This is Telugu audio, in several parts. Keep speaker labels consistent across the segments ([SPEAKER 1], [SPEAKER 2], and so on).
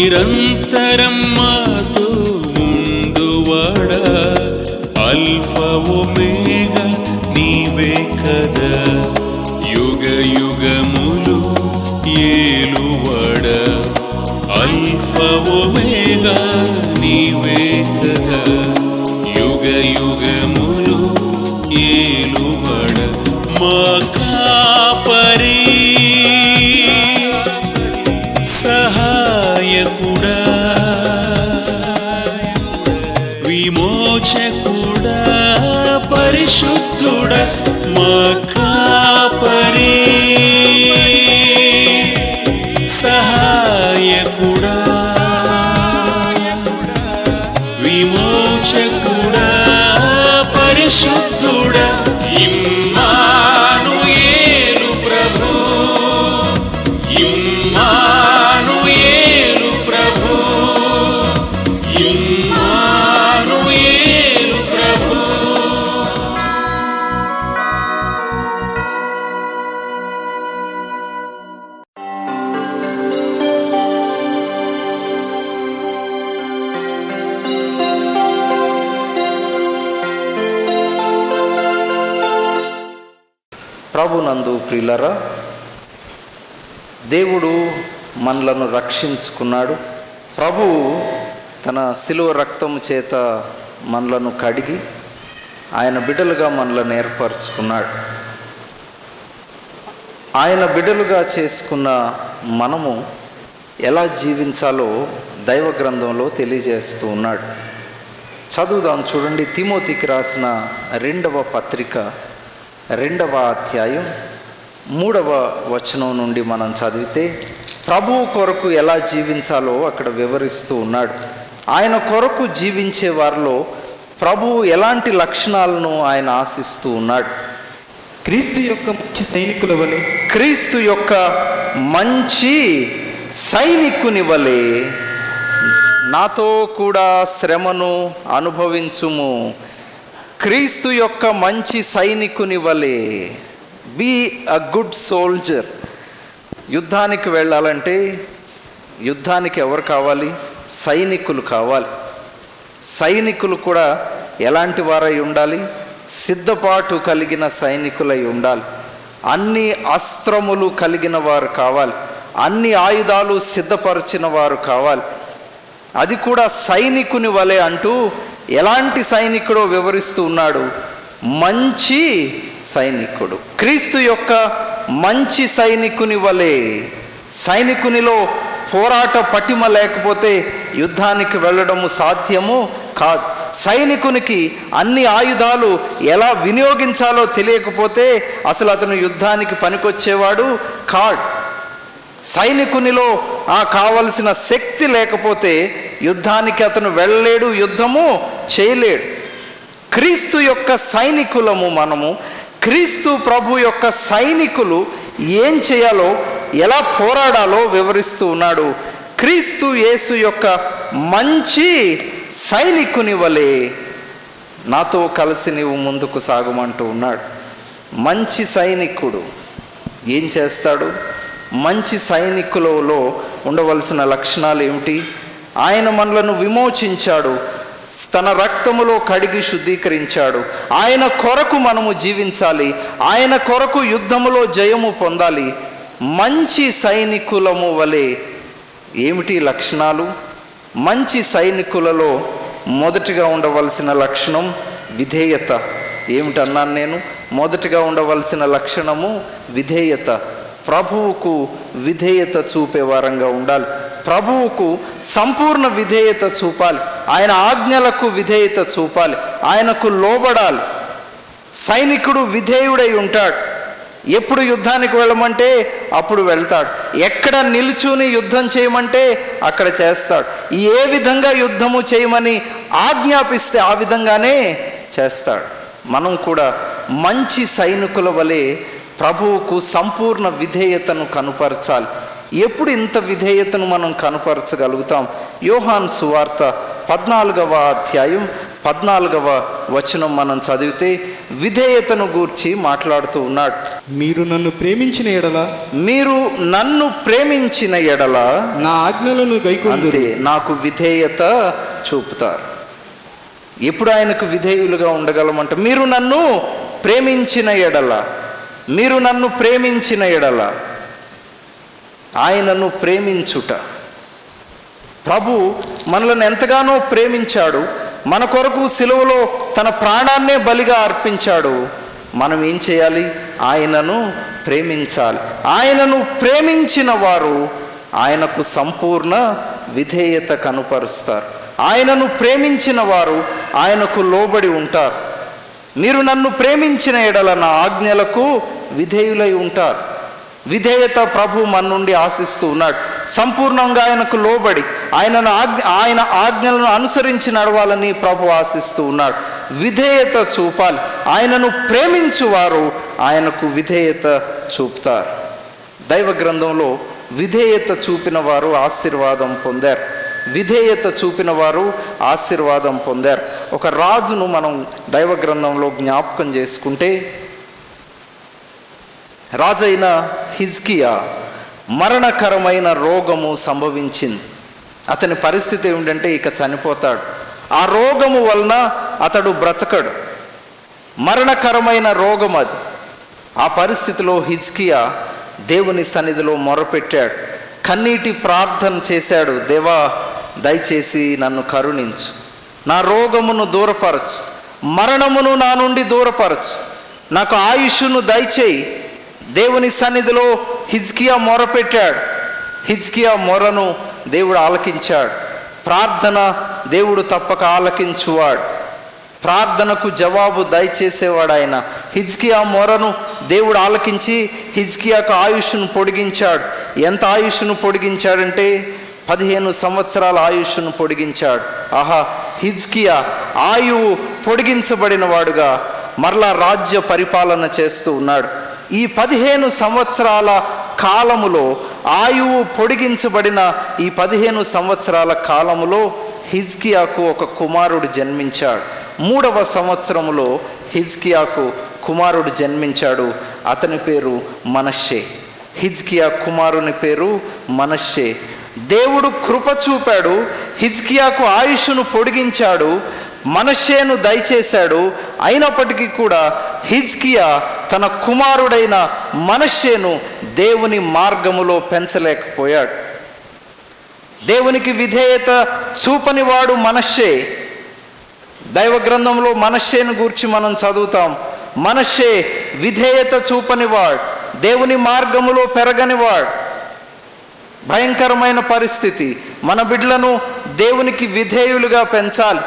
[SPEAKER 1] నిరంతరం మాతో ఉండువాడా, అల్ఫా ఒమేగా నీవే కదా, యుగ యుగములు ఏలువాడా, అల్ఫా ఒమేగా నీవే కదా, యుగ యుగములు ఏలువాడా. మా కాపరి సహాయకుడా, విమోచకుడా, పరిశుద్ధుడా, మా కాపరి సహాయకుడా, విమోచకుడా, పరిశుద్ధుడా, ఇమ్మానుయేలు ప్రభు, ఇమ్మానుయేలు ప్రభు, ఇమ్మానుయేలు ప్రభు.
[SPEAKER 2] ప్రభునందు ప్రియులరా, దేవుడు మనలను రక్షించుకున్నాడు. ప్రభువు తన శిలువ రక్తము చేత మనలను కడిగి ఆయన బిడ్డలుగా మనలను ఏర్పరచుకున్నాడు. ఆయన బిడ్డలుగా చేసుకున్న మనము ఎలా జీవించాలో దైవ గ్రంథంలో తెలియజేస్తూ ఉన్నాడు. చదువుదాం చూడండి. తిమోతికి రాసిన 2వ పత్రిక 2వ అధ్యాయం 3వ వచనం నుండి మనం చదివితే ప్రభువు కొరకు ఎలా జీవించాలో అక్కడ వివరిస్తూ ఉన్నాడు. ఆయన కొరకు జీవించే వారిలో ప్రభువు ఎలాంటి లక్షణాలను ఆయన ఆశిస్తూ ఉన్నాడు.
[SPEAKER 3] క్రీస్తు యొక్క మంచి సైనికుల వలె,
[SPEAKER 2] క్రీస్తు యొక్క మంచి సైనికుని వలె నాతో కూడా శ్రమను అనుభవించుము. క్రీస్తు యొక్క మంచి సైనికుని వలె, బీ అ గుడ్ సోల్జర్. యుద్ధానికి వెళ్ళాలంటే యుద్ధానికి ఎవరు కావాలి? సైనికులు కావాలి. సైనికులు కూడా ఎలాంటి వారై ఉండాలి? సిద్ధపాటు కలిగిన సైనికులై ఉండాలి. అన్ని అస్త్రములు కలిగిన వారు కావాలి. అన్ని ఆయుధాలు సిద్ధపరిచిన వారు కావాలి. అది కూడా సైనికుని వలె అంటూ ఎలాంటి సైనికుడో వివరిస్తూ ఉన్నాడు. మంచి సైనికుడు, క్రీస్తు యొక్క మంచి సైనికుని వలె. సైనికునిలో పోరాట పటిమ లేకపోతే యుద్ధానికి వెళ్ళడము సాధ్యము కాదు. సైనికునికి అన్ని ఆయుధాలు ఎలా వినియోగించాలో తెలియకపోతే అసలు అతను యుద్ధానికి పనికొచ్చేవాడు కాడు. సైనికునిలో కావలసిన శక్తి లేకపోతే యుద్ధానికి అతను వెళ్ళలేడు, యుద్ధము చేయలేడు. క్రీస్తు యొక్క సైనికులము మనము. క్రీస్తు ప్రభు యొక్క సైనికులు ఏం చేయాలో, ఎలా పోరాడాలో వివరిస్తూ ఉన్నాడు. క్రీస్తు యేసు యొక్క మంచి సైనికుని వలె నాతో కలిసి నీవు ముందుకు సాగమంటూ ఉన్నాడు. మంచి సైనికుడు ఏం చేస్తాడు? మంచి సైనికులలో ఉండవలసిన లక్షణాలు ఏమిటి? ఆయన మనలను విమోచించాడు, తన రక్తములో కడిగి శుద్ధీకరించాడు. ఆయన కొరకు మనము జీవించాలి. ఆయన కొరకు యుద్ధములో జయము పొందాలి. మంచి సైనికులము వలె ఏమిటి లక్షణాలు? మంచి సైనికులలో మొదటిగా ఉండవలసిన లక్షణం విధేయత. ఏమిటన్నాను నేను? మొదటిగా ఉండవలసిన లక్షణము విధేయత. ప్రభువుకు విధేయత చూపే వారంగా ఉండాలి. ప్రభువుకు సంపూర్ణ విధేయత చూపాలి. ఆయన ఆజ్ఞలకు విధేయత చూపాలి. ఆయనకు లోబడాలి. సైనికుడు విధేయుడై ఉంటాడు. ఎప్పుడు యుద్ధానికి వెళ్ళమంటే అప్పుడు వెళ్తాడు. ఎక్కడ నిలుచుని యుద్ధం చేయమంటే అక్కడ చేస్తాడు. ఏ విధంగా యుద్ధము చేయమని ఆజ్ఞాపిస్తే ఆ విధంగానే చేస్తాడు. మనం కూడా మంచి సైనికుల వలె ప్రభువుకు సంపూర్ణ విధేయతను కనుపరచాలి. ఎప్పుడు ఇంత విధేయతను మనం కనుపరచగలుగుతాం? యోహాను సువార్త 14వ అధ్యాయం 14వ వచనం మనం చదివితే విధేయతను గూర్చి మాట్లాడుతూ ఉన్నాడు.
[SPEAKER 3] మీరు నన్ను ప్రేమించిన ఎడల
[SPEAKER 2] మీరు నన్ను ప్రేమించిన ఎడల
[SPEAKER 3] నా ఆజ్ఞలను గైకొందురు.
[SPEAKER 2] అంతే, నాకు విధేయత చూపుతారు. ఎప్పుడు ఆయనకు విధేయులుగా ఉండగలమంట? మీరు నన్ను ప్రేమించిన ఎడల, మీరు నన్ను ప్రేమించిన ఎడల. ఆయనను ప్రేమించుట. ప్రభు మనలను ఎంతగానో ప్రేమించాడు, మన కొరకు సిలువలో తన ప్రాణాన్నే బలిగా అర్పించాడు. మనం ఏం చేయాలి? ఆయనను ప్రేమించాలి. ఆయనను ప్రేమించిన వారు ఆయనకు సంపూర్ణ విధేయత కనుపరుస్తారు. ఆయనను ప్రేమించిన వారు ఆయనకు లోబడి ఉంటారు. మీరు నన్ను ప్రేమించిన ఎడల నా ఆజ్ఞలకు విధేయులై ఉంటారు. విధేయత ప్రభు మన నుండి ఆశిస్తూ ఉన్నాడు. సంపూర్ణంగా ఆయనకు లోబడి ఆయన ఆజ్ఞలను అనుసరించి నడవాలని ప్రభు ఆశిస్తూ ఉన్నాడు. విధేయత చూపాలి. ఆయనను ప్రేమించువారు ఆయనకు విధేయత చూపుతారు. దైవ గ్రంథంలో విధేయత చూపిన వారు ఆశీర్వాదం పొందారు. విధేయత చూపిన వారు ఆశీర్వాదం పొందారు. ఒక రాజును మనం దైవ గ్రంథంలో జ్ఞాపకం చేసుకుంటే, రాజైన హిజ్కియా మరణకరమైన రోగము సంభవించింది. అతని పరిస్థితి ఏమిటంటే ఇక చనిపోతాడు. ఆ రోగము వలన అతడు బ్రతకడు. మరణకరమైన రోగం అది. ఆ పరిస్థితిలో హిజ్కియా దేవుని సన్నిధిలో మొరపెట్టాడు. కన్నీటి ప్రార్థన చేశాడు. దేవా, దయచేసి నన్ను కరుణించు, నా రోగమును దూరపరచు, మరణమును నా నుండి దూరపరచు, నాకు ఆయుష్ను దయచేయి. దేవుని సన్నిధిలో హిజ్కియా మొరపెట్టాడు. హిజ్కియా మొరను దేవుడు ఆలకించాడు. ప్రార్థన దేవుడు తప్పక ఆలకించువాడు. ప్రార్థనకు జవాబు దయచేసేవాడు ఆయన. హిజ్కియా మొరను దేవుడు ఆలకించి హిజ్కియాకు ఆయుష్ను పొడిగించాడు. ఎంత ఆయుష్ను పొడిగించాడంటే 15 సంవత్సరాల ఆయుష్ను పొడిగించాడు. ఆహా, హిజ్కియా ఆయువు పొడిగించబడిన వాడుగా మరలా రాజ్య పరిపాలన చేస్తూ ఉన్నాడు. ఈ 15 సంవత్సరాల కాలములో, ఆయువు పొడిగించబడిన ఈ 15 సంవత్సరాల కాలములో హిజ్కియాకు ఒక కుమారుడు జన్మించాడు. 3వ సంవత్సరములో హిజ్కియాకు కుమారుడు జన్మించాడు. అతని పేరు మనష్షే. హిజ్కియా కుమారుని పేరు మనష్షే. దేవుడు కృప చూపాడు. హిజ్కియాకు ఆయుష్ను పొడిగించాడు, మనష్షేను దయచేశాడు. అయినప్పటికీ కూడా హిజ్కియా తన కుమారుడైన మనష్షేను దేవుని మార్గములో పెంచలేకపోయాడు. దేవునికి విధేయత చూపనివాడు మనష్షే. దైవ గ్రంథంలో మనష్షేను గూర్చి మనం చదువుతాం. మనష్షే విధేయత చూపనివాడు, దేవుని మార్గములో పెరగనివాడు. భయంకరమైన పరిస్థితి. మన బిడ్డలను దేవునికి విధేయులుగా పెంచాలి.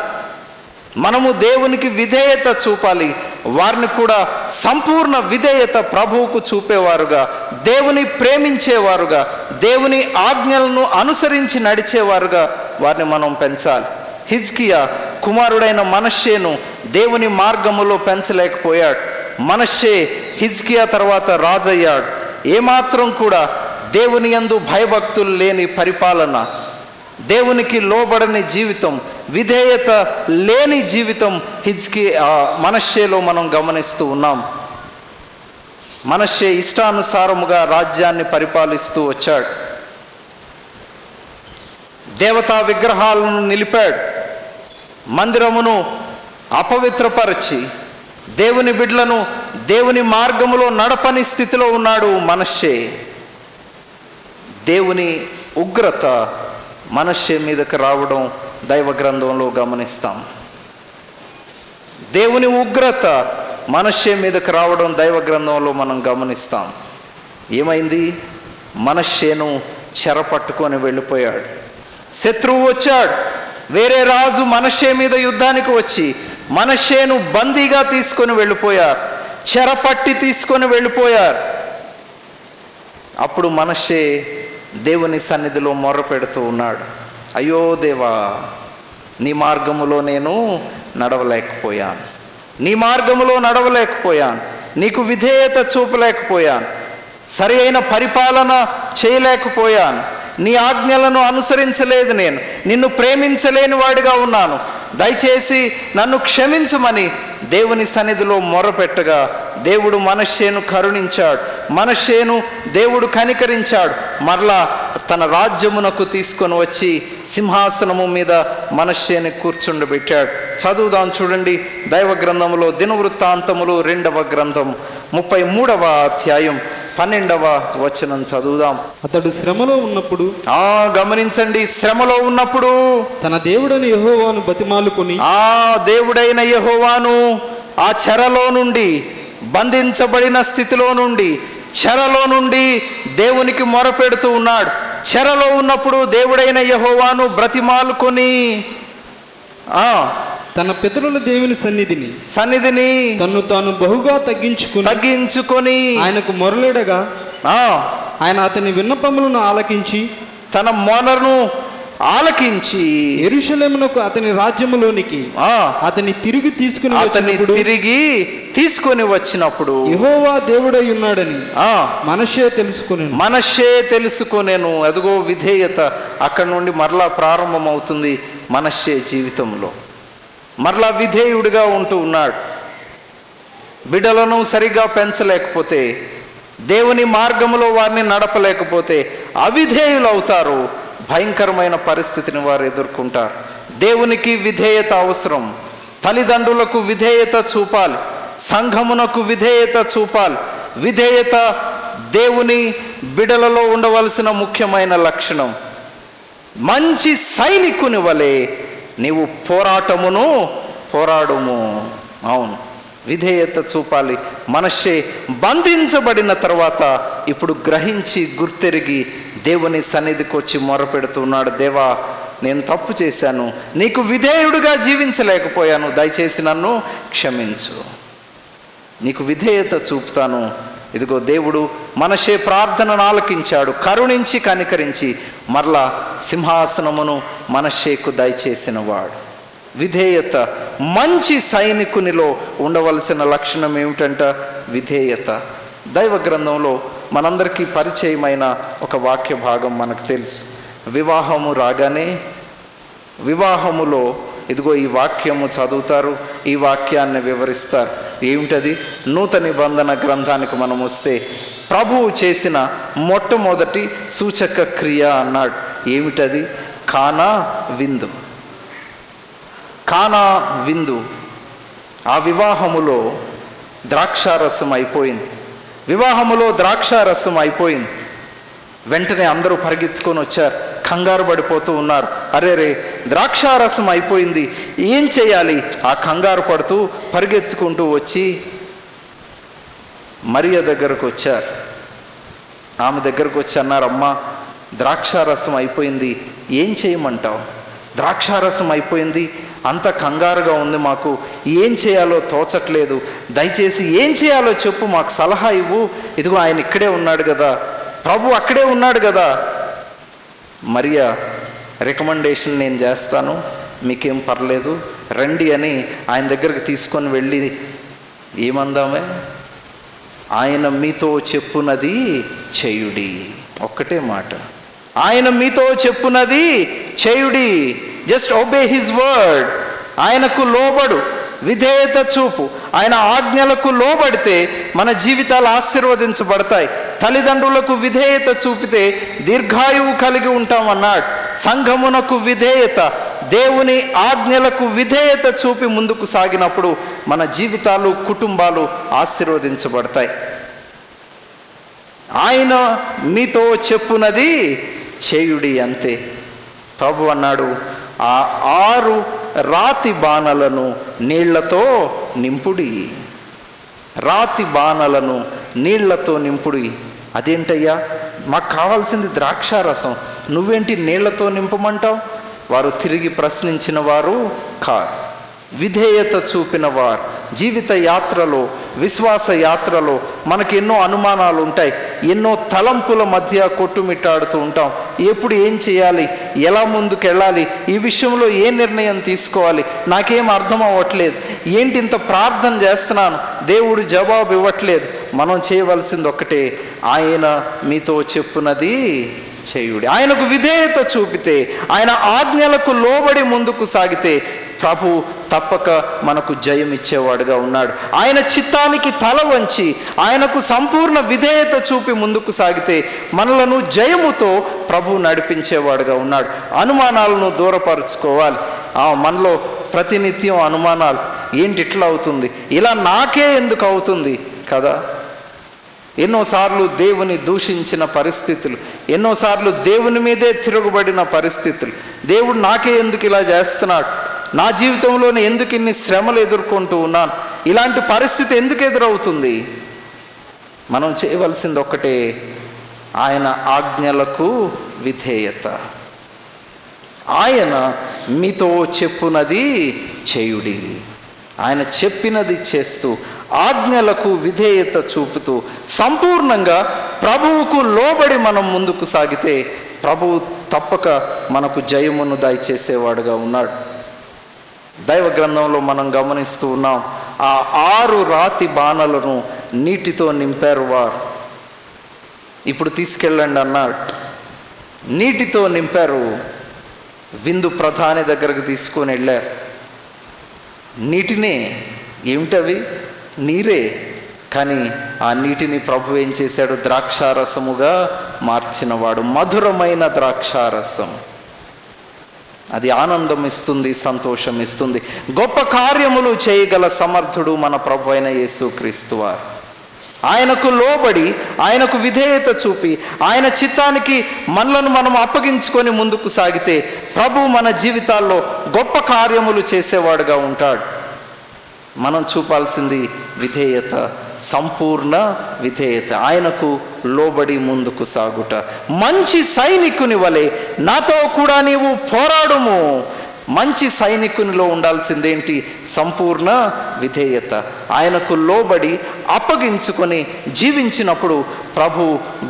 [SPEAKER 2] మనము దేవునికి విధేయత చూపాలి. వారిని కూడా సంపూర్ణ విధేయత ప్రభువుకు చూపేవారుగా, దేవుని ప్రేమించేవారుగా, దేవుని ఆజ్ఞలను అనుసరించి నడిచేవారుగా వారిని మనం పెంచాలి. హిజ్కియా కుమారుడైన మనష్షేను దేవుని మార్గములో పెంచలేకపోయాడు. మనష్షే హిజ్కియా తర్వాత రాజయ్యాడు. ఏమాత్రం కూడా దేవుని యందు భయభక్తులు లేని పరిపాలన, దేవునికి లోబడని జీవితం, విధేయత లేని జీవితం మనష్షేలో మనం గమనిస్తూ ఉన్నాం. మనష్షే ఇష్టానుసారముగా రాజ్యాన్ని పరిపాలిస్తూ వచ్చాడు. దేవతా విగ్రహాలను నిలిపాడు. మందిరమును అపవిత్రపరిచి దేవుని బిడ్డలను దేవుని మార్గములో నడపని స్థితిలో ఉన్నాడు మనష్షే. దేవుని ఉగ్రత మనష్షే మీదకి రావడం దైవ గ్రంథంలో గమనిస్తాం. దేవుని ఉగ్రత మనష్షే మీదకి రావడం దైవ గ్రంథంలో మనం గమనిస్తాం. ఏమైంది? మనష్షేను చెరపట్టుకొని వెళ్ళిపోయాడు. శత్రువు వచ్చాడు. వేరే రాజు మనష్షే మీద యుద్ధానికి వచ్చి మనష్షేను బందీగా తీసుకొని వెళ్ళిపోయారు, చెరపట్టి తీసుకొని వెళ్ళిపోయారు. అప్పుడు మనష్షే దేవుని సన్నిధిలో మొర్ర పెడుతూ ఉన్నాడు. అయ్యో దేవా, నీ మార్గములో నేను నడవలేకపోయాను, నీ మార్గములో నడవలేకపోయాను, నీకు విధేయత చూపలేకపోయాను, సరి అయిన పరిపాలన చేయలేకపోయాను, నీ ఆజ్ఞలను అనుసరించలేదు, నేను నిన్ను ప్రేమించలేని వాడిగా ఉన్నాను, దయచేసి నన్ను క్షమించమని దేవుని సన్నిధిలో మొరపెట్టగా దేవుడు మనష్షేను కరుణించాడు. మనష్షేను దేవుడు కనికరించాడు. మరలా తన రాజ్యమునకు తీసుకొని వచ్చి సింహాసనము మీద మనష్షేని కూర్చుండబెట్టాడు. చదువుదాం చూడండి, దైవ గ్రంథములో దినవృత్తాంతములు 2వ గ్రంథం 33వ అధ్యాయం 12వ వచనం చదువుదాం.
[SPEAKER 3] అతడు శ్రమలో ఉన్నప్పుడు
[SPEAKER 2] గమనించండి, శ్రమలో ఉన్నప్పుడు
[SPEAKER 3] తన దేవుడని యెహోవాను బతిమాలుకొని
[SPEAKER 2] దేవుడైన యెహోవాను ఆ చెరలో నుండి, బంధించబడిన స్థితిలో నుండి, చెరలో నుండి దేవునికి మొరపెడుతూ ఉన్నాడు. చెరలో ఉన్నప్పుడు దేవుడైన యెహోవాను బ్రతిమాలుకొని
[SPEAKER 3] తన పితరుల దేవుని సన్నిధిని తన్ను తాను బహుగా తగ్గించుకొని ఆయనకు మొరలేడగా ఆయన అతని విన్నపములను ఆలకించి, తన మొరను ఆలకించి యెరూషలేమునకు అతని రాజ్యములోనికి అతని తిరిగి తీసుకొని వచ్చినప్పుడు యెహోవా దేవుడై ఉన్నాడని మనష్షే తెలుసుకొనేను. అదిగో విధేయత అక్కడి నుండి మరలా ప్రారంభమవుతుంది. మనష్షే జీవితంలో మరలా విధేయుడిగా ఉంటూ ఉన్నాడు. బిడ్డలను సరిగా పెంచలేకపోతే, దేవుని మార్గములో వారిని నడపలేకపోతే అవిధేయులు అవుతారు. భయంకరమైన పరిస్థితిని వారు ఎదుర్కొంటారు. దేవునికి విధేయత అవసరం. తల్లిదండ్రులకు విధేయత చూపాలి, సంఘమునకు విధేయత చూపాలి. విధేయత దేవుని బిడలలో ఉండవలసిన ముఖ్యమైన లక్షణం. మంచి సైనికుని వలె నీవు పోరాడుము. అవును, విధేయత చూపాలి. మనష్షే బంధించబడిన తర్వాత ఇప్పుడు గ్రహించి గుర్తెరిగి దేవుని సన్నిధికి వచ్చి మొరపెడుతున్నాడు. దేవా, నేను తప్పు చేశాను, నీకు విధేయుడిగా జీవించలేకపోయాను, దయచేసి నన్ను క్షమించు, నీకు విధేయత చూపుతాను. ఇదిగో దేవుడు మనష్షే ప్రార్థనను ఆలకించాడు. కరుణించి కనికరించి మరలా సింహాసనమును మనష్షేకు దయచేసిన వాడు. విధేయత మంచి సైనికునిలో ఉండవలసిన లక్షణం ఏమిటంట? విధేయత. దైవ గ్రంథంలో మనందరికీ పరిచయమైన ఒక వాక్య భాగం మనకు తెలుసు. వివాహము రాగానే వివాహములో ఇదిగో ఈ వాక్యము చదువుతారు, ఈ వాక్యాన్ని వివరిస్తారు. ఏమిటది? నూతన నిబంధన గ్రంథానికి మనం వస్తే ప్రభువు చేసిన మొట్టమొదటి సూచక క్రియ అన్నాడు. ఏమిటది? కానా విందు. కానా విందు. ఆ వివాహములో ద్రాక్షారసం అయిపోయింది. వివాహములో ద్రాక్షారసం అయిపోయింది. వెంటనే అందరూ పరిగెత్తుకొని వచ్చారు, కంగారు పడిపోతూ ఉన్నారు. అరే, ద్రాక్షారసం అయిపోయింది, ఏం చేయాలి? ఆ కంగారు పడుతూ పరిగెత్తుకుంటూ వచ్చి మరియ దగ్గరకు వచ్చారు. ఆమె దగ్గరకు వచ్చి అన్నారు, అమ్మా, ద్రాక్షారసం అయిపోయింది, ఏం చేయమంటావు? ద్రాక్షారసం అయిపోయింది, అంత కంగారుగా ఉంది, మాకు ఏం చేయాలో తోచట్లేదు, దయచేసి ఏం చేయాలో చెప్పు, మాకు సలహా ఇవ్వు. ఇదిగో ఆయన ఇక్కడే ఉన్నాడు కదా, ప్రభు అక్కడే ఉన్నాడు కదా. మరియా రికమెండేషన్ నేను చేస్తాను, మీకేం పర్లేదు, రండి అని ఆయన దగ్గరికి తీసుకొని వెళ్ళి ఏమందామే? ఆయన మీతో చెప్పునది చేయుడి. ఒక్కటే మాట, ఆయన మీతో చెప్పునది చేయుడి. Just obey his word. ఆయనకు లోబడు, విధేయత చూపు. ఆయన ఆజ్ఞలకు లోబడితే మన జీవితాలు ఆశీర్వదించబడతాయి. తల్లిదండ్రులకు విధేయత చూపితే దీర్ఘాయువు కలిగి ఉంటామన్నాడు. సంఘమునకు విధేయత, దేవుని ఆజ్ఞలకు విధేయత చూపి ముందుకు సాగినప్పుడు మన జీవితాలు, కుటుంబాలు ఆశీర్వదించబడతాయి. ఆయన మీతో చెప్పునది చేయుడి, అంతే. ప్రభు అన్నాడు, ఆ 6 రాతి బాణలను నీళ్లతో నింపుడి. రాతి బాణలను నీళ్లతో నింపుడి. అదేంటయ్యా, మాకు కావాల్సింది ద్రాక్షారసం, నువ్వేంటి నీళ్లతో నింపమంటావు? వారు తిరిగి ప్రశ్నించిన వారు కారు. విధేయత చూపిన వారు. జీవిత యాత్రలో, విశ్వాస యాత్రలో మనకు ఎన్నో అనుమానాలు ఉంటాయి, ఎన్నో తలంపుల మధ్య కొట్టుమిట్టాడుతూ ఉంటాం. ఎప్పుడు ఏం చేయాలి, ఎలా ముందుకెళ్ళాలి, ఈ విషయంలో ఏ నిర్ణయం తీసుకోవాలి, నాకేం అర్థం అవ్వట్లేదు, ఏంటి ఇంత ప్రార్థన చేస్తున్నాను, దేవుడు జవాబు ఇవ్వట్లేదు. మనం చేయవలసింది ఒక్కటే, ఆయన మీతో చెప్పునది చేయుడి. ఆయనకు విధేయత చూపితే, ఆయన ఆజ్ఞలకు లోబడి ముందుకు సాగితే
[SPEAKER 2] ప్రభు తప్పక మనకు జయం ఇచ్చేవాడుగా ఉన్నాడు. ఆయన చిత్తానికి తల వంచి ఆయనకు సంపూర్ణ విధేయత చూపి ముందుకు సాగితే మనలను జయముతో ప్రభు నడిపించేవాడుగా ఉన్నాడు. అనుమానాలను దూరపరుచుకోవాలి. మనలో ప్రతినిత్యం అనుమానాలు, ఏంటి ఇట్లా అవుతుంది, ఇలా నాకే ఎందుకు అవుతుంది కదా. ఎన్నోసార్లు దేవుని దూషించిన పరిస్థితులు, ఎన్నోసార్లు దేవుని మీదే తిరుగుబడిన పరిస్థితులు, దేవుడు నాకే ఎందుకు ఇలా చేస్తున్నాడు, నా జీవితంలోనే ఎందుకు ఇన్ని శ్రమలు ఎదుర్కొంటూ ఉన్నాను, ఇలాంటి పరిస్థితి ఎందుకు ఎదురవుతుంది. మనం చేయవలసింది ఒక్కటే, ఆయన ఆజ్ఞలకు విధేయత. ఆయన మీతో చెప్పునది చేయుడి. ఆయన చెప్పినది చేస్తూ ఆజ్ఞలకు విధేయత చూపుతూ సంపూర్ణంగా ప్రభువుకు లోబడి మనం ముందుకు సాగితే ప్రభువు తప్పక మనకు జయమును దయచేసేవాడుగా ఉన్నాడు. దైవ గ్రంథంలో మనం గమనిస్తూ ఉన్నాం, ఆ 6 రాతి బాణలను నీటితో నింపారు వారు. ఇప్పుడు తీసుకెళ్ళండి అన్నాడు. నీటితో నింపారు. విందు ప్రధాని దగ్గరకు తీసుకొని వెళ్ళారు. నీటినే, ఏమిటవి? నీరే. కానీ ఆ నీటిని ప్రభు ఏం చేశాడు? ద్రాక్షారసముగా మార్చినవాడు. మధురమైన ద్రాక్షారసం. అది ఆనందం ఇస్తుంది, సంతోషం ఇస్తుంది. గొప్ప కార్యములు చేయగల సమర్థుడు మన ప్రభు అయిన యేసుక్రీస్తు వారు. ఆయనకు లోబడి ఆయనకు విధేయత చూపి ఆయన చిత్తానికి మనలను మనం అప్పగించుకొని ముందుకు సాగితే ప్రభు మన జీవితాల్లో గొప్ప కార్యములు చేసేవాడుగా ఉంటాడు. మనం చూపాల్సింది విధేయత, సంపూర్ణ విధేయత, ఆయనకు లోబడి ముందుకు సాగుట. మంచి సైనికుని వలె నాతో కూడా నీవు పోరాడుము. మంచి సైనికునిలో ఉండాల్సిందేంటి? సంపూర్ణ విధేయత. ఆయనకు లోబడి అప్పగించుకొని జీవించినప్పుడు ప్రభు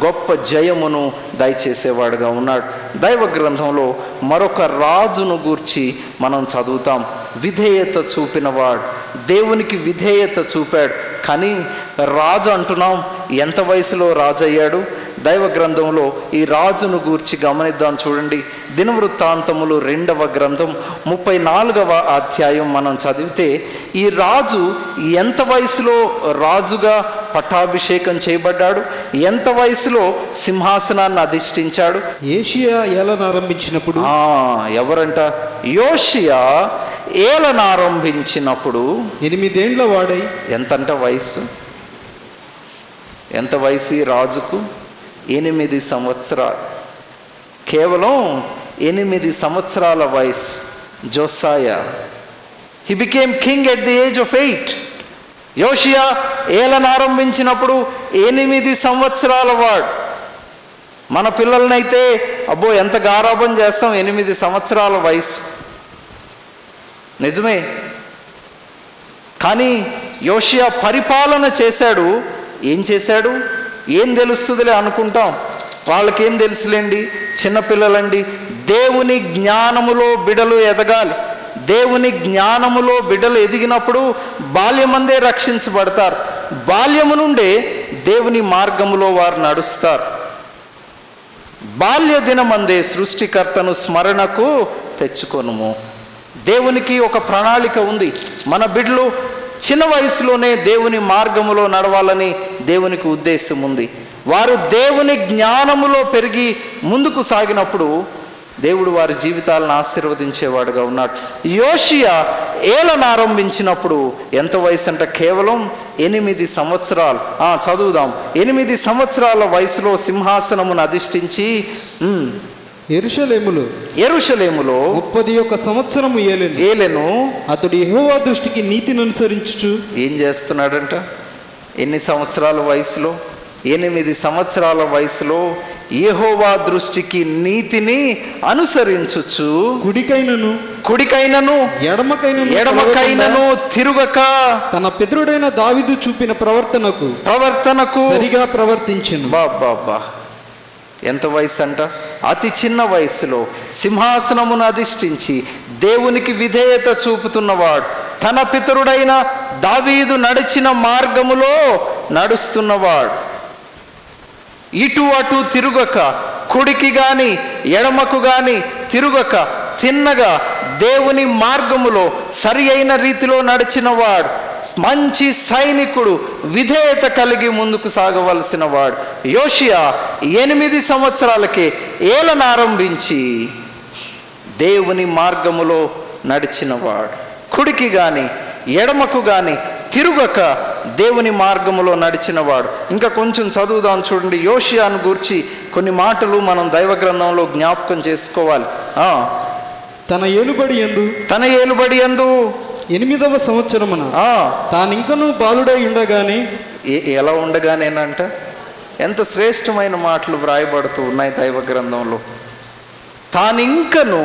[SPEAKER 2] గొప్ప జయమును దయచేసేవాడుగా ఉన్నాడు. దైవ గ్రంథంలో మరొక రాజును గూర్చి మనం చదువుతాం. విధేయత చూపినవాడు, దేవునికి విధేయత చూపాడు. కానీ రాజు అంటున్నాం, ఎంత వయసులో రాజు అయ్యాడు? దైవ గ్రంథంలో ఈ రాజును గూర్చి గమనిద్దాం. చూడండి, దినవృత్తాంతములు 2వ గ్రంథం 34వ అధ్యాయం మనం చదివితే ఈ రాజు ఎంత వయసులో రాజుగా పట్టాభిషేకం చేయబడ్డాడు, ఎంత వయసులో సింహాసనాన్ని అధిష్ఠించాడు?
[SPEAKER 4] యోషియా ఏలనారంభించినప్పుడు.
[SPEAKER 2] ఎవరంట? యోషియా ఏలనారంభించినప్పుడు
[SPEAKER 4] 8 ఏండ్ల వాడై.
[SPEAKER 2] ఎంతంట వయసు? ఎంత వయసు ఈ రాజుకు? 8 సంవత్సరాలు. కేవలం 8 సంవత్సరాల వయసు. Josiah, he became king at the age of 8. యోషియా ఏలనారంభించినప్పుడు 8 సంవత్సరాల వాడు. మన పిల్లలనైతే అబ్బో ఎంత గారాబం చేస్తాం, 8 సంవత్సరాల వయసు. నిజమే. కానీ యోషియా పరిపాలన చేశాడు. ఏం చేశాడు? ఏం తెలుస్తుందిలే అనుకుంటాం, వాళ్ళకేం తెలుసులేండి, చిన్నపిల్లలండి. దేవుని జ్ఞానములో బిడలు ఎదగాలి. దేవుని జ్ఞానములో బిడ్డలు ఎదిగినప్పుడు బాల్యమందే రక్షించబడతారు. బాల్యము నుండే దేవుని మార్గములో వారు నడుస్తారు. బాల్య దినమందే సృష్టికర్తను స్మరణకు తెచ్చుకొనుము. దేవునికి ఒక ప్రణాళిక ఉంది. మన బిడ్డలు చిన్న వయసులోనే దేవుని మార్గములో నడవాలని దేవునికి ఉద్దేశం ఉంది. వారు దేవుని జ్ఞానములో పెరిగి ముందుకు సాగినప్పుడు దేవుడు వారి జీవితాలను ఆశీర్వదించేవాడుగా ఉన్నాడు. యోషియా ఏలనారంభించినప్పుడు ఎంత వయసు అంట? కేవలం 8 సంవత్సరాలు. చదువుదాం. 8 సంవత్సరాల వయసులో సింహాసనమును అధిష్ఠించి
[SPEAKER 4] యెరూషలేములో
[SPEAKER 2] 31
[SPEAKER 4] సంవత్సరము ఏలెను. అతడు యెహోవా దృష్టికి నీతిని అనుసరించుచు.
[SPEAKER 2] ఏం చేస్తున్నాడంట? ఎన్ని సంవత్సరాల వయసులో? 8 సంవత్సరాల వయసులో యెహోవా దృష్టికి నీతిని అనుసరించుచు, కుడికైనను ఎడమకైనను తిరుగక
[SPEAKER 4] తన పితరుడైన దావీదు చూపిన ప్రవర్తనకు సరిగా ప్రవర్తించెను.
[SPEAKER 2] బాబా, ఎంత వయసు అంట? అతి చిన్న వయసులో సింహాసనమును అధిష్ఠించి దేవునికి విధేయత చూపుతున్నవాడు, తన పితరుడైన దావీదు నడిచిన మార్గములో నడుస్తున్నవాడు, ఇటు అటు తిరుగక, కుడికి గాని ఎడమకు గాని తిరుగక, తిన్నగా దేవుని మార్గములో సరి అయిన రీతిలో నడిచిన వాడు, మంచి సైనికుడు, విధేయత కలిగి ముందుకు సాగవలసిన వాడు. యోషియా 8 సంవత్సరాలకే ఏలన ఆరంభించి దేవుని మార్గములో నడిచినవాడు. కుడికి గాని ఎడమకు గాని తిరుగక దేవుని మార్గములో నడిచినవాడు. ఇంకా కొంచెం చదువుదాం చూడండి. యోషియాను గూర్చి కొన్ని మాటలు మనం దైవ గ్రంథంలో జ్ఞాపకం చేసుకోవాలి.
[SPEAKER 4] తన ఏలుబడి యందు 8వ సంవత్సరమున తానింకను బాలుడై ఉండగానే,
[SPEAKER 2] ఎలా ఉండగానేనంట, ఎంత శ్రేష్టమైన మాటలు వ్రాయబడుతూ ఉన్నాయి దైవ గ్రంథంలో. తానింకను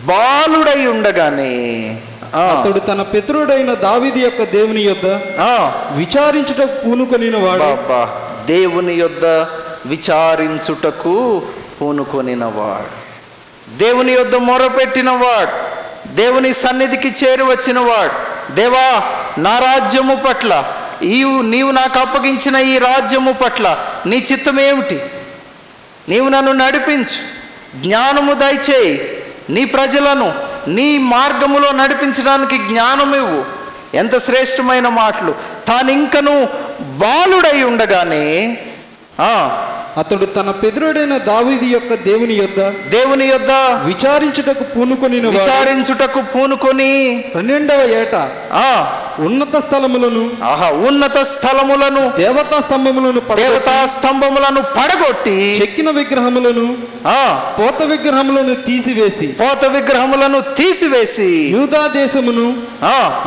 [SPEAKER 2] బాలుడై ఉండగానే
[SPEAKER 4] అతడు తన పితరుడైన దావీదు యొక్క దేవుని యొద్ద విచారించుటకు పూనుకొనినవాడు.
[SPEAKER 2] దేవుని యొద్ద విచారించుటకు పూనుకొనినవాడు, దేవుని యొద్ద మొరపెట్టినవాడు, దేవుని సన్నిధికి చేరి వచ్చినవాడు. దేవా, నా రాజ్యము పట్ల, నీవు నాకు అప్పగించిన ఈ రాజ్యము పట్ల నీ చిత్తమేమిటి? నీవు నన్ను నడిపించు, జ్ఞానము దయచేయి, నీ ప్రజలను నీ మార్గములో నడిపించడానికి జ్ఞానం ఇవ్వు. ఎంత శ్రేష్టమైన మాటలు. తానింకను బాలుడై ఉండగానే
[SPEAKER 4] అతడు తన పితరుడైన దావీదు యొక్క దేవుని యొద్ద విచారించుటకు పూనుకొని 12వ ఏట ఉన్నత స్థలములను దేవతా స్తంభములను పడగొట్టి చెక్కిన విగ్రహములను పోత విగ్రహములను తీసివేసి యూదా దేశమును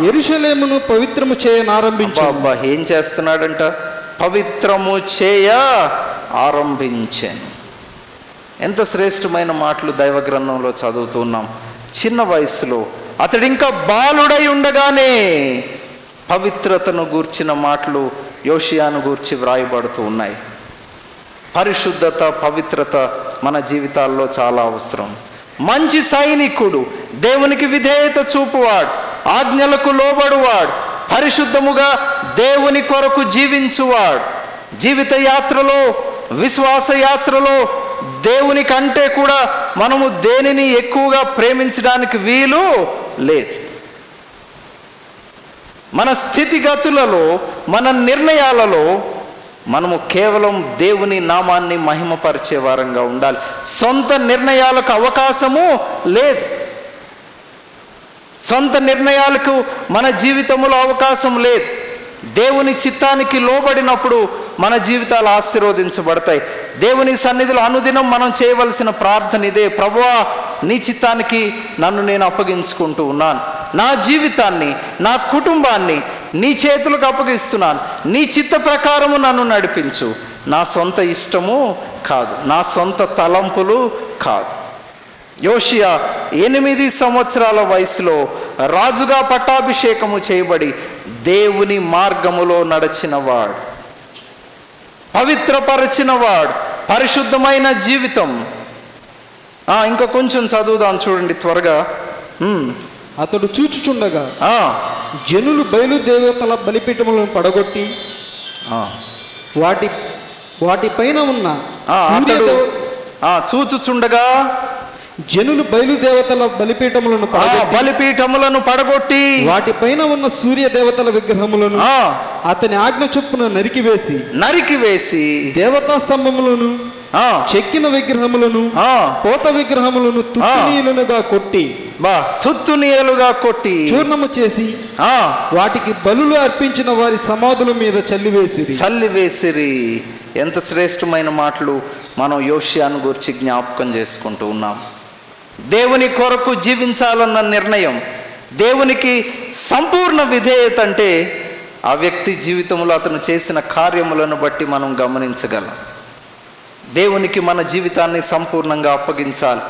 [SPEAKER 4] యెరూషలేమును పవిత్రము చేయనారంభించాడు.
[SPEAKER 2] ఏం చేస్తున్నాడంట? పవిత్రము చేయ ఆరంభించాను. ఎంత శ్రేష్టమైన మాటలు దైవ గ్రంథంలో చదువుతున్నాం. చిన్న వయసులో అతడు ఇంకా బాలుడై ఉండగానే పవిత్రతను గూర్చిన మాటలు యోషియాను గూర్చి వ్రాయబడుతూ ఉన్నాయి. పరిశుద్ధత, పవిత్రత మన జీవితాల్లో చాలా అవసరం. మంచి సైనికుడు, దేవునికి విధేయత చూపువాడు, ఆజ్ఞలకు లోబడువాడు, పరిశుద్ధముగా దేవుని కొరకు జీవించువాడు. జీవిత యాత్రలో, విశ్వాస యాత్రలో దేవుని కంటే కూడా మనము దేనిని ఎక్కువగా ప్రేమించడానికి వీలు లేదు. మన స్థితిగతులలో, మన నిర్ణయాలలో మనము కేవలం దేవుని నామాన్ని మహిమపరిచే వారంగా ఉండాలి. సొంత నిర్ణయాలకు అవకాశము లేదు. సొంత నిర్ణయాలకు మన జీవితంలో అవకాశం లేదు. దేవుని చిత్తానికి లోబడినప్పుడు మన జీవితాలు ఆశీర్వదించబడతాయి. దేవుని సన్నిధిలో అనుదినం మనం చేయవలసిన ప్రార్థన ఇదే: ప్రభువా, నీ చిత్తానికి నన్ను నేను అప్పగించుకుంటూ ఉన్నాను. నా జీవితాన్ని, నా కుటుంబాన్ని నీ చేతులకు అప్పగిస్తున్నాను. నీ చిత్త ప్రకారము నన్ను నడిపించు. నా సొంత ఇష్టము కాదు, నా సొంత తలంపులు కాదు. యోషియా 8 సంవత్సరాల వయసులో రాజుగా పట్టాభిషేకము చేయబడి దేవుని మార్గములో నడిచినవాడు, పవిత్రపరచినవాడు, పరిశుద్ధమైన జీవితం. ఇంకా కొంచెం చదువుదాం చూడండి త్వరగా.
[SPEAKER 4] అతడు చూచుచుండగా జనులు బయలుదేవతల బలిపీఠములను పడగొట్టి వాటిపైన ఉన్న
[SPEAKER 2] చూచుచుండగా
[SPEAKER 4] జనులు బయలుదేవతల బలిపీఠములను
[SPEAKER 2] పడగొట్టి
[SPEAKER 4] వాటిపైన ఉన్న సూర్య దేవతల విగ్రహములను అతని ఆజ్ఞ చొప్పున నరికివేసి దేవతా స్తంభములను, చెక్కిన విగ్రహములను, పోత విగ్రహములను తుత్తునీయలుగా కొట్టి చూర్ణము చేసి వాటికి బలులు అర్పించిన వారి సమాధుల మీద చల్లివేసిరి.
[SPEAKER 2] ఎంత శ్రేష్టమైన మాటలు మనం యోషియాను గురించి జ్ఞాపకం చేసుకుంటూ ఉన్నాం. దేవుని కొరకు జీవించాలన్న నిర్ణయం, దేవునికి సంపూర్ణ విధేయత అంటే ఆ వ్యక్తి జీవితంలో అతను చేసిన కార్యములను బట్టి మనం గమనించగలం. దేవునికి మన జీవితాన్ని సంపూర్ణంగా అప్పగించాలి.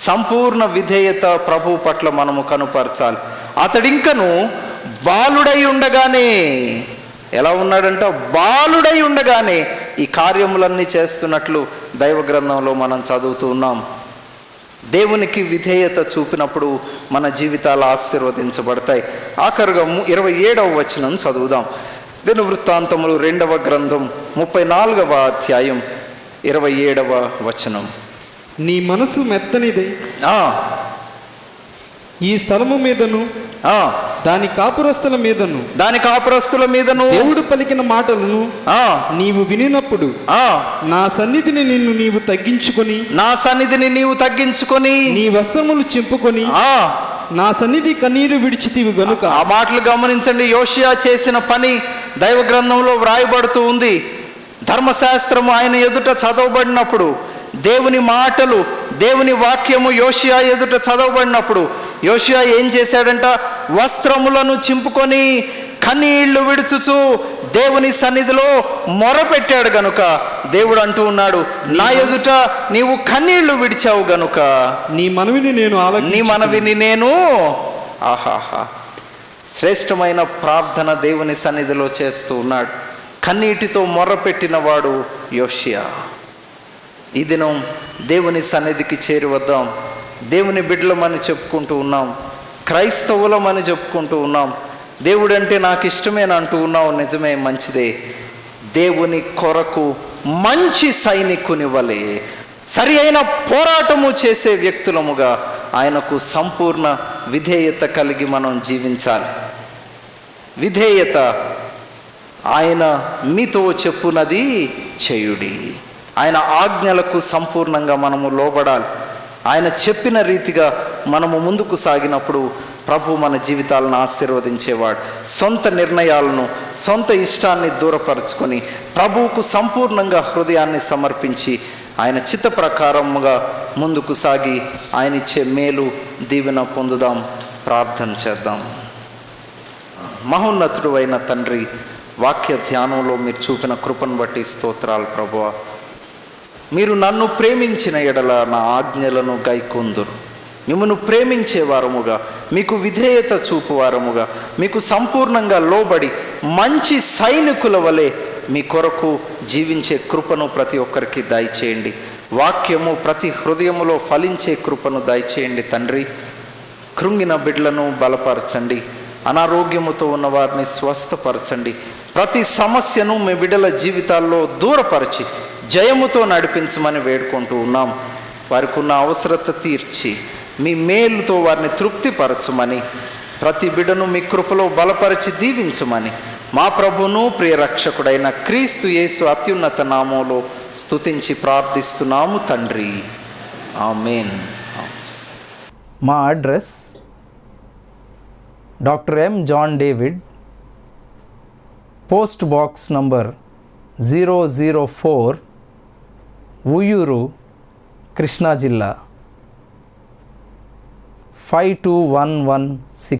[SPEAKER 2] సంపూర్ణ విధేయత ప్రభు పట్ల మనము కనుపరచాలి. అతడింకను బాలుడై ఉండగానే, ఎలా ఉన్నాడంట? బాలుడై ఉండగానే ఈ కార్యములన్నీ చేస్తున్నట్లు దైవ గ్రంథంలో మనం చదువుతూ ఉన్నాం. దేవునికి విధేయత చూపినప్పుడు మన జీవితాలు ఆశీర్వదించబడతాయి. ఆఖరుగా 27వ వచనం చదువుదాం. దినవృత్తాంతములు 2వ గ్రంథం 34వ అధ్యాయం 27వ వచనం.
[SPEAKER 4] నీ మనసు మెత్తనిదే, ఈ స్థలము మీదను
[SPEAKER 2] ఆ,
[SPEAKER 4] దాని కాపురస్తుల మీదను
[SPEAKER 2] దాని కాపురస్తుల మీదను
[SPEAKER 4] దేవుడు పలికిన మాటలను
[SPEAKER 2] ఆ,
[SPEAKER 4] నీవు వినినప్పుడు
[SPEAKER 2] ఆ,
[SPEAKER 4] నా సన్నిధిని నిన్ను నీవు తగ్గించుకొని
[SPEAKER 2] నా సన్నిధిని నీవు తగ్గించుకొని
[SPEAKER 4] నీ వస్త్రములు చింపుకొని
[SPEAKER 2] ఆ,
[SPEAKER 4] నా సన్నిధి కన్నీరు విడిచితివి గనుక
[SPEAKER 2] ఆ మాటలు గమనించండి. యోషియా చేసిన పని దైవ గ్రంథంలో వ్రాయబడుతూ ఉంది. ధర్మశాస్త్రము ఆయన ఎదుట చదవబడినప్పుడు, దేవుని మాటలు, దేవుని వాక్యము యోషియా ఎదుట చదవబడినప్పుడు యోషియా ఏం చేశాడంట? వస్త్రములను చింపుకొని కన్నీళ్లు విడుచుచు దేవుని సన్నిధిలో మొరపెట్టాడు గనుక దేవుడు అంటూ ఉన్నాడు, నా ఎదుట నీవు కన్నీళ్లు విడిచావు గనుక
[SPEAKER 4] నీ మనవిని నేను
[SPEAKER 2] నీ మనవిని నేను ఆహాహా శ్రేష్టమైన ప్రార్థన దేవుని సన్నిధిలో చేస్తూ ఉన్నాడు. కన్నీటితో మొర్రపెట్టిన వాడు యోషియా. ఈ దినం దేవుని సన్నిధికి చేరి వద్దాం. దేవుని బిడ్డలమని చెప్పుకుంటూ ఉన్నాం, క్రైస్తవులమని చెప్పుకుంటూ ఉన్నాం. దేవుడంటే నాకు ఇష్టమేనా అంటూ ఉన్నావు. నిజమే, మంచిదే. దేవుని కొరకు మంచి సైనికుని వలె సరి అయిన పోరాటము చేసే వ్యక్తులముగా ఆయనకు సంపూర్ణ విధేయత కలిగి మనం జీవించాలి. విధేయత, ఆయన మీతో చెప్పునది చేయుడి. ఆయన ఆజ్ఞలకు సంపూర్ణంగా మనము లోబడాలి. ఆయన చెప్పిన రీతిగా మనము ముందుకు సాగినప్పుడు ప్రభు మన జీవితాలను ఆశీర్వదించేవాడు. సొంత నిర్ణయాలను, సొంత ఇష్టాన్ని దూరపరుచుకొని ప్రభువుకు సంపూర్ణంగా హృదయాన్ని సమర్పించి ఆయన చిత్త ప్రకారముగా ముందుకు సాగి ఆయన ఇచ్చే మేలు దీవెన పొందుదాం. ప్రార్థన చేద్దాం. మహోన్నతుడు అయిన తండ్రి, వాక్య ధ్యానంలో మీరు చూపిన కృపను బట్టి స్తోత్రాలు ప్రభువా. మీరు నన్ను ప్రేమించిన ఎడల నా ఆజ్ఞలను గైకొందురు. మిమ్మను ప్రేమించే వారముగా, మీకు విధేయత చూపువారముగా, మీకు సంపూర్ణంగా లోబడి మంచి సైనికుల వలె మీ కొరకు జీవించే కృపను ప్రతి ఒక్కరికి దయచేయండి. వాక్యము ప్రతి హృదయములో ఫలించే కృపను దయచేయండి తండ్రి. కృంగిన బిడ్డలను బలపరచండి, అనారోగ్యముతో ఉన్న వారిని స్వస్థపరచండి. ప్రతి సమస్యను మీ బిడ్డల జీవితాల్లో దూరపరిచి జయముతో నడిపించమని వేడుకుంటూ ఉన్నాం. వారికి ఉన్న అవసరత తీర్చి మీ మేలుతో వారిని తృప్తిపరచమని, ప్రతి బిడ్డను మీ కృపలో బలపరిచి దీవించమని మా ప్రభును ప్రియ రక్షకుడైన క్రీస్తు యేసు అత్యున్నత నామంలో స్తుతించి ప్రార్థిస్తున్నాము తండ్రి. ఆమేన్. మా address doctor M John David, post box number 004, Uyyuru, Krishna జిల్లా 52116.